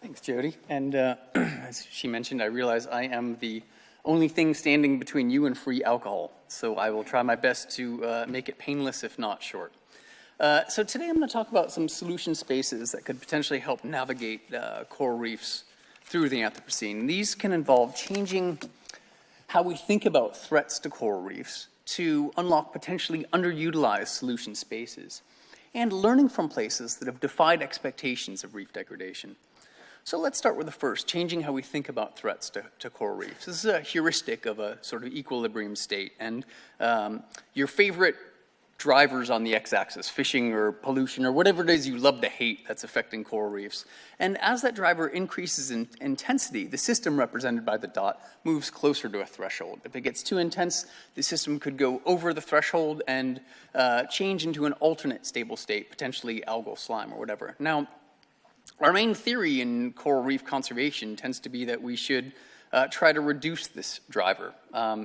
Thanks, Jody. And as she mentioned, I realize I am the only thing standing between you and free alcohol. So I will try my best to make it painless, if not short. So today I'm going to talk about some solution spaces that could potentially help navigate coral reefs through the Anthropocene. These can involve changing how we think about threats to coral reefs to unlock potentially underutilized solution spaces, and learning from places that have defied expectations of reef degradation. So let's start with the first, changing how we think about threats to coral reefs. This is a heuristic of a sort of equilibrium state, and your favorite drivers on the x-axis, fishing or pollution or whatever it is you love to hate that's affecting coral reefs. And as that driver increases in intensity, the system represented by the dot moves closer to a threshold. If it gets too intense, the system could go over the threshold and change into an alternate stable state, potentially algal slime or whatever. Now, our main theory in coral reef conservation tends to be that we should try to reduce this driver.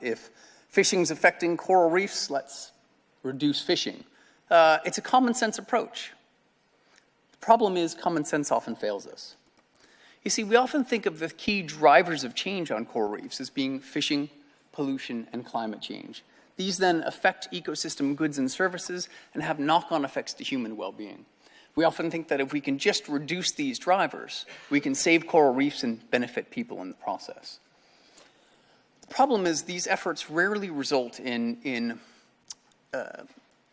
If fishing's affecting coral reefs, let's reduce fishing. It's a common sense approach. The problem is common sense often fails us. You see, we often think of the key drivers of change on coral reefs as being fishing, pollution, and climate change. These then affect ecosystem goods and services and have knock-on effects to human well-being. We often think that if we can just reduce these drivers, we can save coral reefs and benefit people in the process. The problem is these efforts rarely result in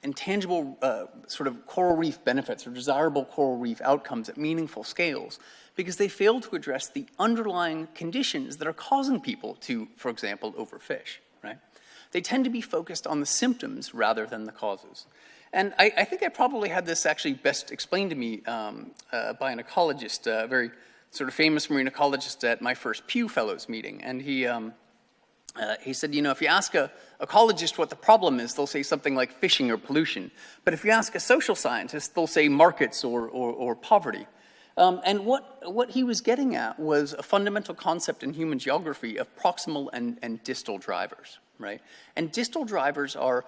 intangible sort of coral reef benefits or desirable coral reef outcomes at meaningful scales because they fail to address the underlying conditions that are causing people to, for example, overfish, right? They tend to be focused on the symptoms rather than the causes. And I think I probably had this actually best explained to me by an ecologist, a very sort of famous marine ecologist at my first Pew Fellows meeting. And he said, you know, if you ask a ecologist what the problem is, they'll say something like fishing or pollution. But if you ask a social scientist, they'll say markets or poverty. And what he was getting at was a fundamental concept in human geography of proximal and distal drivers, right? And distal drivers are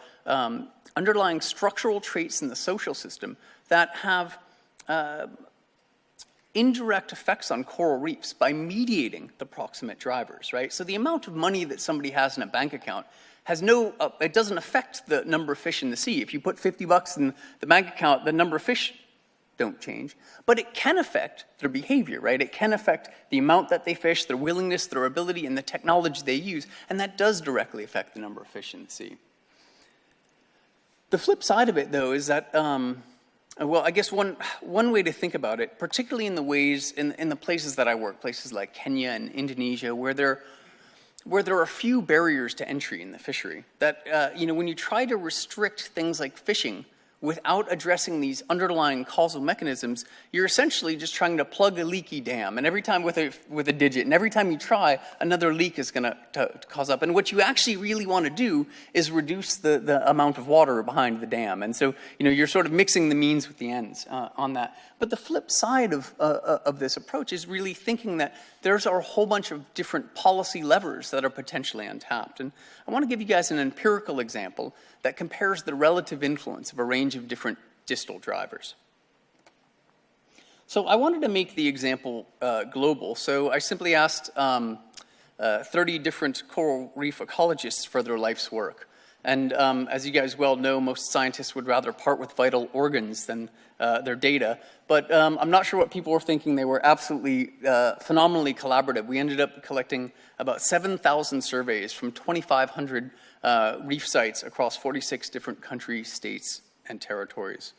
underlying structural traits in the social system that have indirect effects on coral reefs by mediating the proximate drivers, right? So the amount of money that somebody has in a bank account has it doesn't affect the number of fish in the sea. If you put 50 bucks in the bank account, the number of fish don't change, but it can affect their behavior, right? It can affect the amount that they fish, their willingness, their ability, and the technology they use, and that does directly affect the number of fish in the sea. The flip side of it, though, is that well, I guess one way to think about it, particularly in the ways, in the places that I work, places like Kenya and Indonesia, where there are few barriers to entry in the fishery, that, you know, when you try to restrict things like fishing without addressing these underlying causal mechanisms, you're essentially just trying to plug a leaky dam, and every time with a digit, and every time you try, another leak is going to cause up. And what you actually really want to do is reduce the amount of water behind the dam. And so, you know, you're sort of mixing the means with the ends on that. But the flip side of this approach is really thinking that there's a whole bunch of different policy levers that are potentially untapped. And I want to give you guys an empirical example that compares the relative influence of a range of different distal drivers. So I wanted to make the example global. So I simply asked 30 different coral reef ecologists for their life's work. And as you guys well know, most scientists would rather part with vital organs than their data. But I'm not sure what people were thinking. They were absolutely phenomenally collaborative. We ended up collecting about 7,000 surveys from 2,500 reef sites across 46 different countries, states, and territories.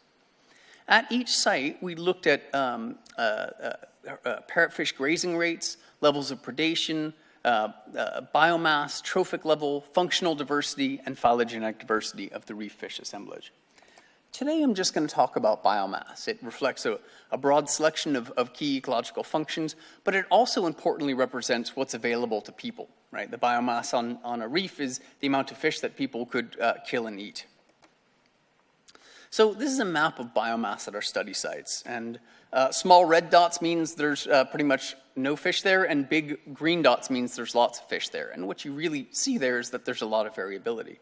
At each site, we looked at parrotfish grazing rates, levels of predation, biomass, trophic level, functional diversity, and phylogenetic diversity of the reef fish assemblage. Today, I'm just going to talk about biomass. It reflects a broad selection of key ecological functions, but it also importantly represents what's available to people, right? The biomass on a reef is the amount of fish that people could kill and eat. So this is a map of biomass at our study sites, and small red dots means there's pretty much no fish there, and big green dots means there's lots of fish there. And what you really see there is that there's a lot of variability.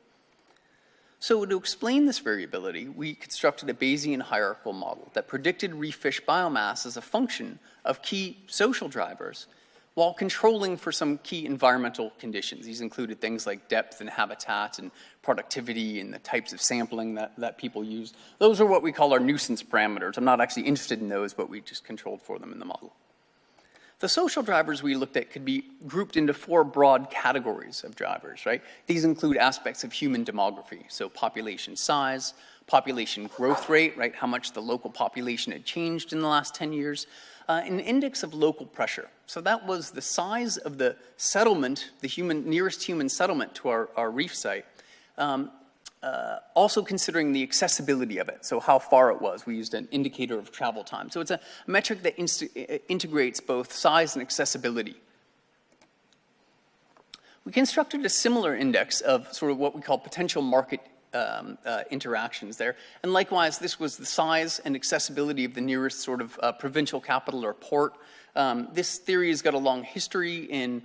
So to explain this variability, we constructed a Bayesian hierarchical model that predicted reef fish biomass as a function of key social drivers while controlling for some key environmental conditions. These included things like depth and habitat and productivity and the types of sampling that people use. Those are what we call our nuisance parameters. I'm not actually interested in those, but we just controlled for them in the model. The social drivers we looked at could be grouped into 4 broad categories of drivers, right? These include aspects of human demography, so population size, population growth rate, right? How much the local population had changed in the last 10 years, an index of local pressure. So that was the size of the settlement, the nearest human settlement to our reef site, also considering the accessibility of it, so how far it was. We used an indicator of travel time. So it's a metric that integrates both size and accessibility. We constructed a similar index of sort of what we call potential market interactions there. And likewise, this was the size and accessibility of the nearest sort of provincial capital or port. This theory has got a long history in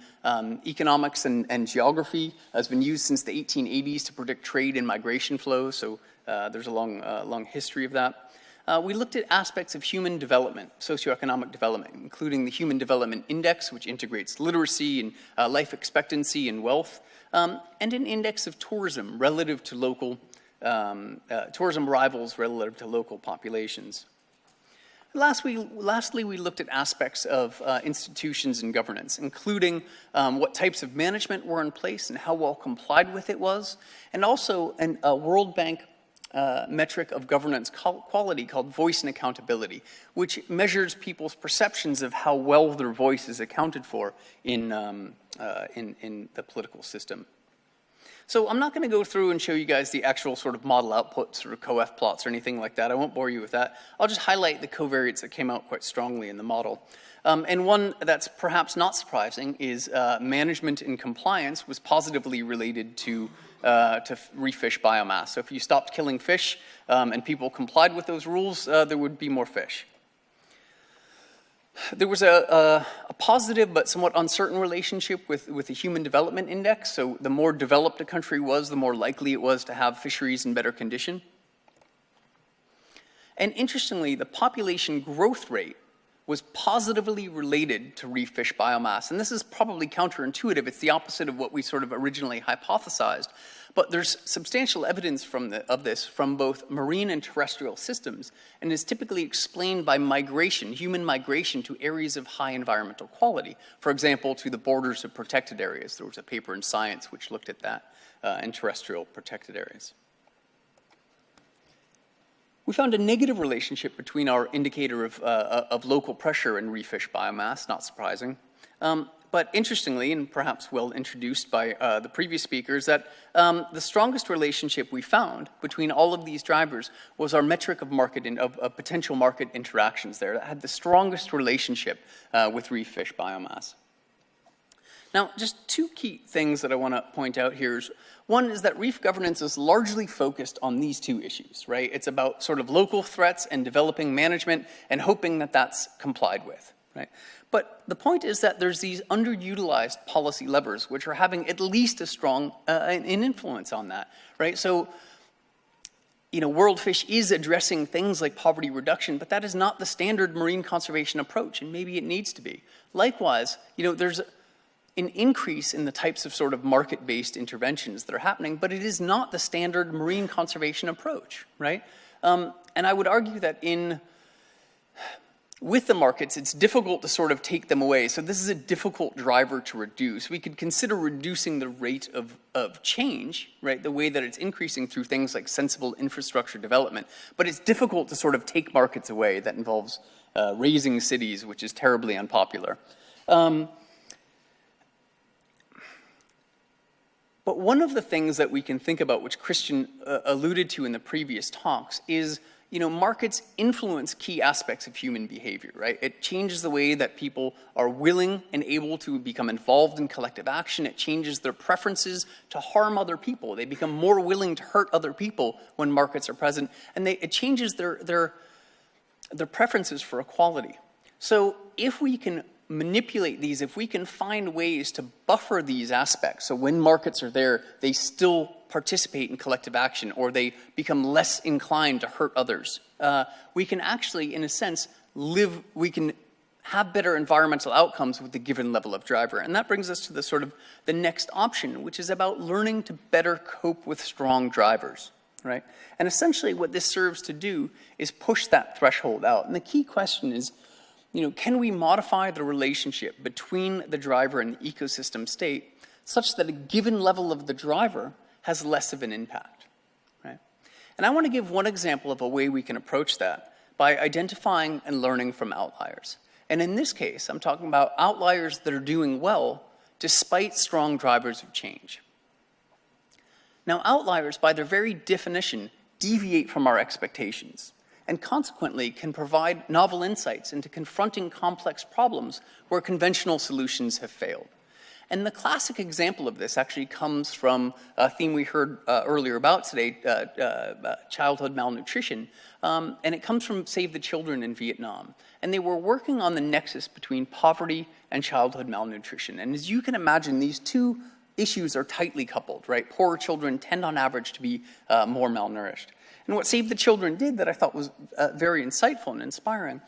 economics and geography. Has been used since the 1880s to predict trade and migration flows, so there's a long history of that. We looked at aspects of human development, socioeconomic development, including the Human Development Index, which integrates literacy and life expectancy and wealth, and an index of tourism relative to local, tourism arrivals relative to local populations. Lastly, we looked at aspects of institutions and governance, including what types of management were in place and how well complied with it was, and also a World Bank metric of governance quality called voice and accountability, which measures people's perceptions of how well their voice is accounted for in the political system. So I'm not going to go through and show you guys the actual sort of model outputs or coef plots or anything like that. I won't bore you with that. I'll just highlight the covariates that came out quite strongly in the model. And one that's perhaps not surprising is management and compliance was positively related to reef fish biomass. So if you stopped killing fish and people complied with those rules, there would be more fish. There was a positive but somewhat uncertain relationship with the Human Development Index. So the more developed a country was, the more likely it was to have fisheries in better condition. And interestingly, the population growth rate was positively related to reef fish biomass. And this is probably counterintuitive. It's the opposite of what we sort of originally hypothesized. But there's substantial evidence of this from both marine and terrestrial systems, and is typically explained by migration, human migration to areas of high environmental quality. For example, to the borders of protected areas. There was a paper in Science which looked at that in terrestrial protected areas. We found a negative relationship between our indicator of local pressure and reef fish biomass, not surprising. But interestingly, and perhaps well introduced by the previous speakers, that the strongest relationship we found between all of these drivers was our metric of potential market interactions there that had the strongest relationship with reef fish biomass. Now, just 2 key things that I want to point out here is, one is that reef governance is largely focused on these 2 issues, right? It's about sort of local threats and developing management and hoping that that's complied with, right? But the point is that there's these underutilized policy levers which are having at least as strong an influence on that, right? So, you know, World Fish is addressing things like poverty reduction, but that is not the standard marine conservation approach, and maybe it needs to be. Likewise, you know, there's an increase in the types of sort of market-based interventions that are happening, but it is not the standard marine conservation approach, right? And I would argue that with the markets, it's difficult to sort of take them away. So this is a difficult driver to reduce. We could consider reducing the rate of change, right? The way that it's increasing through things like sensible infrastructure development. But it's difficult to sort of take markets away. That involves raising cities, which is terribly unpopular. But one of the things that we can think about, which Christian alluded to in the previous talks, is, you know, markets influence key aspects of human behavior, right? It changes the way that people are willing and able to become involved in collective action. It changes their preferences to harm other people. They become more willing to hurt other people when markets are present, and it changes their preferences for equality. So if we can manipulate these, if we can find ways to buffer these aspects, so when markets are there, they still participate in collective action, or they become less inclined to hurt others. We can actually, in a sense, we can have better environmental outcomes with the given level of driver. And that brings us to the next option, which is about learning to better cope with strong drivers, right? And essentially what this serves to do is push that threshold out. And the key question is, can we modify the relationship between the driver and the ecosystem state such that a given level of the driver has less of an impact, right? And I want to give one example of a way we can approach that by identifying and learning from outliers. And in this case, I'm talking about outliers that are doing well despite strong drivers of change. Now, outliers, by their very definition, deviate from our expectations, and consequently can provide novel insights into confronting complex problems where conventional solutions have failed. And the classic example of this actually comes from a theme we heard earlier about today, childhood malnutrition. And it comes from Save the Children in Vietnam. And they were working on the nexus between poverty and childhood malnutrition. And as you can imagine, these two issues are tightly coupled, right? Poorer children tend on average to be more malnourished. And what Save the Children did that I thought was very insightful and inspiring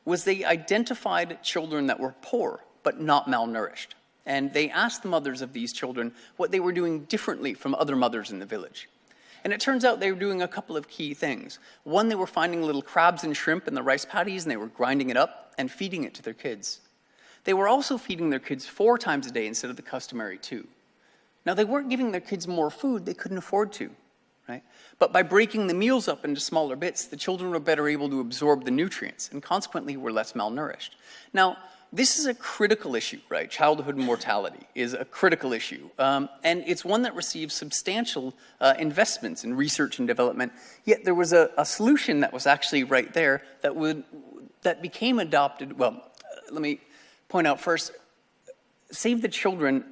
was they identified children that were poor but not malnourished. And they asked the mothers of these children what they were doing differently from other mothers in the village. And it turns out they were doing a couple of key things. One, they were finding little crabs and shrimp in the rice paddies, and they were grinding it up and feeding it to their kids. They were also feeding their kids 4 times a day instead of the customary 2. Now, they weren't giving their kids more food, they couldn't afford to, right? But by breaking the meals up into smaller bits, the children were better able to absorb the nutrients, and consequently were less malnourished. Now, this is a critical issue, right? Childhood mortality is a critical issue. And it's one that receives substantial investments in research and development. Yet there was a solution that was actually right there that became adopted. Well, let me point out first, Save the Children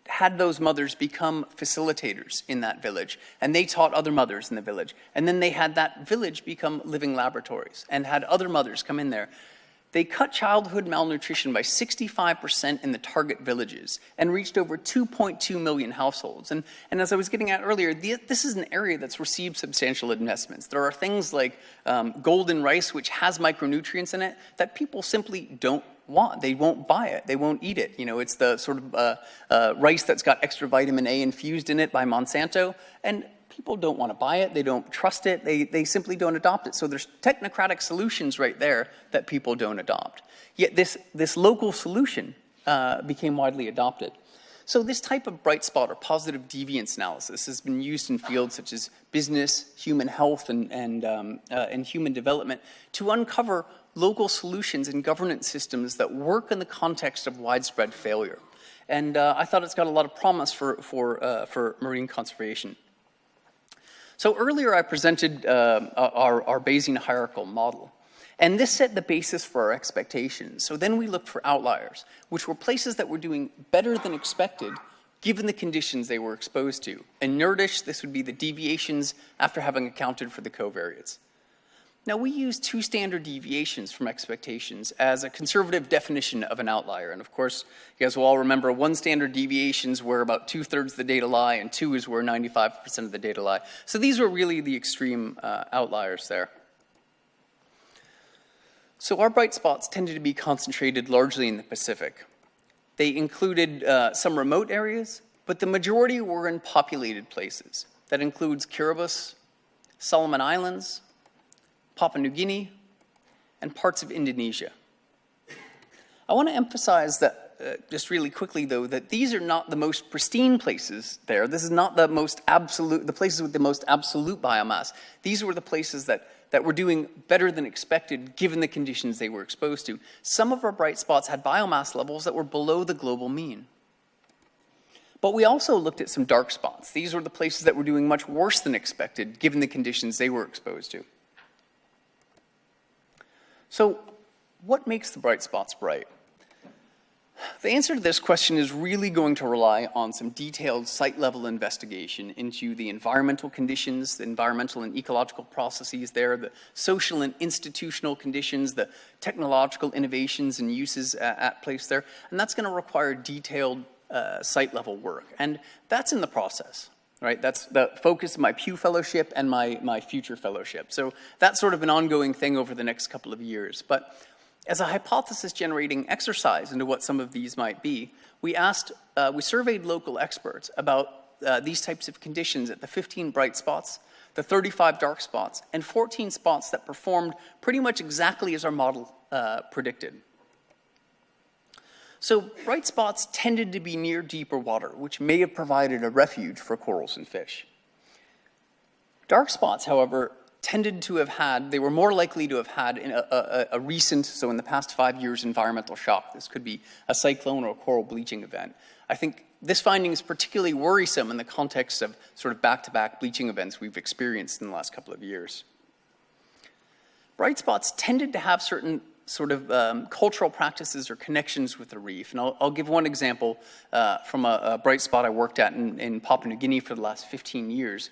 had those mothers become facilitators in that village, and they taught other mothers in the village. And then they had that village become living laboratories and had other mothers come in there. They cut childhood malnutrition by 65% in the target villages and reached over 2.2 million households. And as I was getting at earlier, this is an area that's received substantial investments. There are things like golden rice, which has micronutrients in it, that people simply don't want. They won't buy it. They won't eat it. It's the sort of rice that's got extra vitamin A infused in it by Monsanto, and people don't want to buy it, they don't trust it, they simply don't adopt it. So there's technocratic solutions right there that people don't adopt. Yet this local solution became widely adopted. So this type of bright spot or positive deviance analysis has been used in fields such as business, human health, and human development to uncover local solutions and governance systems that work in the context of widespread failure. And I thought it's got a lot of promise for marine conservation. So earlier I presented our Bayesian hierarchical model, and this set the basis for our expectations. So then we looked for outliers, which were places that were doing better than expected given the conditions they were exposed to. In Nerdish, this would be the deviations after having accounted for the covariates. Now, we use 2 standard deviations from expectations as a conservative definition of an outlier. And of course, you guys will all remember 1 standard deviation is where about 2/3 of the data lie, and 2 is where 95% of the data lie. So these were really the extreme outliers there. So our bright spots tended to be concentrated largely in the Pacific. They included some remote areas, but the majority were in populated places. That includes Kiribati, Solomon Islands, Papua New Guinea, and parts of Indonesia. I want to emphasize that, just really quickly though, that these are not the most pristine places there. This is not the places with the most absolute biomass. These were the places that were doing better than expected given the conditions they were exposed to. Some of our bright spots had biomass levels that were below the global mean. But we also looked at some dark spots. These were the places that were doing much worse than expected given the conditions they were exposed to. So what makes the bright spots bright? The answer to this question is really going to rely on some detailed site-level investigation into the environmental conditions, the environmental and ecological processes there, the social and institutional conditions, the technological innovations and uses at place there, and that's going to require detailed site-level work, and that's in the process. right? That's the focus of my Pew Fellowship and my future fellowship. So that's sort of an ongoing thing over the next couple of years. But as a hypothesis-generating exercise into what some of these might be, we surveyed local experts about these types of conditions at the 15 bright spots, the 35 dark spots, and 14 spots that performed pretty much exactly as our model predicted. So bright spots tended to be near deeper water, which may have provided a refuge for corals and fish. Dark spots, however, they were more likely to have had a recent, so in the past 5 years, environmental shock. This could be a cyclone or a coral bleaching event. I think this finding is particularly worrisome in the context of sort of back-to-back bleaching events we've experienced in the last couple of years. Bright spots tended to have certain sort of cultural practices or connections with the reef. And I'll give one example from a bright spot I worked at in Papua New Guinea for the last 15 years.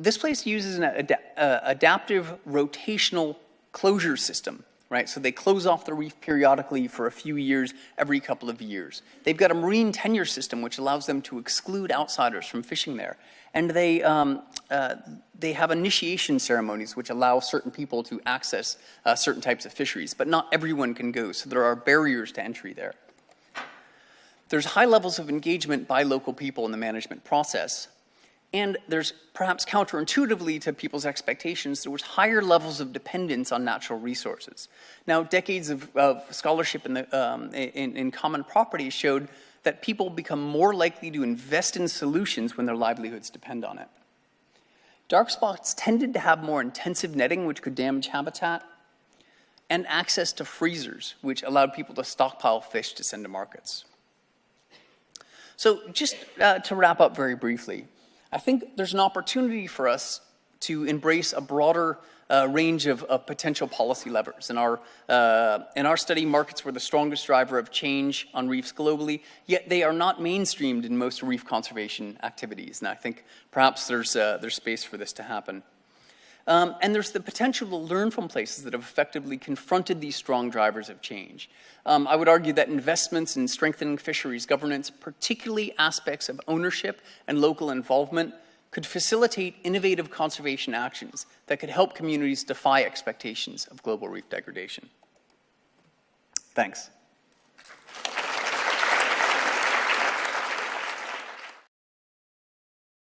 This place uses an adaptive rotational closure system, right? So they close off the reef periodically for a few years, every couple of years. They've got a marine tenure system which allows them to exclude outsiders from fishing there. And they have initiation ceremonies which allow certain people to access certain types of fisheries, but not everyone can go, so there are barriers to entry there. There's high levels of engagement by local people in the management process, and there's perhaps counterintuitively to people's expectations, there was higher levels of dependence on natural resources. Now, decades of scholarship in common property showed that people become more likely to invest in solutions when their livelihoods depend on it. Dark spots tended to have more intensive netting, which could damage habitat, and access to freezers, which allowed people to stockpile fish to send to markets. So just to wrap up very briefly, I think there's an opportunity for us to embrace a broader range of potential policy levers. In our study, markets were the strongest driver of change on reefs globally, yet they are not mainstreamed in most reef conservation activities. And I think perhaps there's space for this to happen. And there's the potential to learn from places that have effectively confronted these strong drivers of change. I would argue that investments in strengthening fisheries governance, particularly aspects of ownership and local involvement, could facilitate innovative conservation actions that could help communities defy expectations of global reef degradation. Thanks.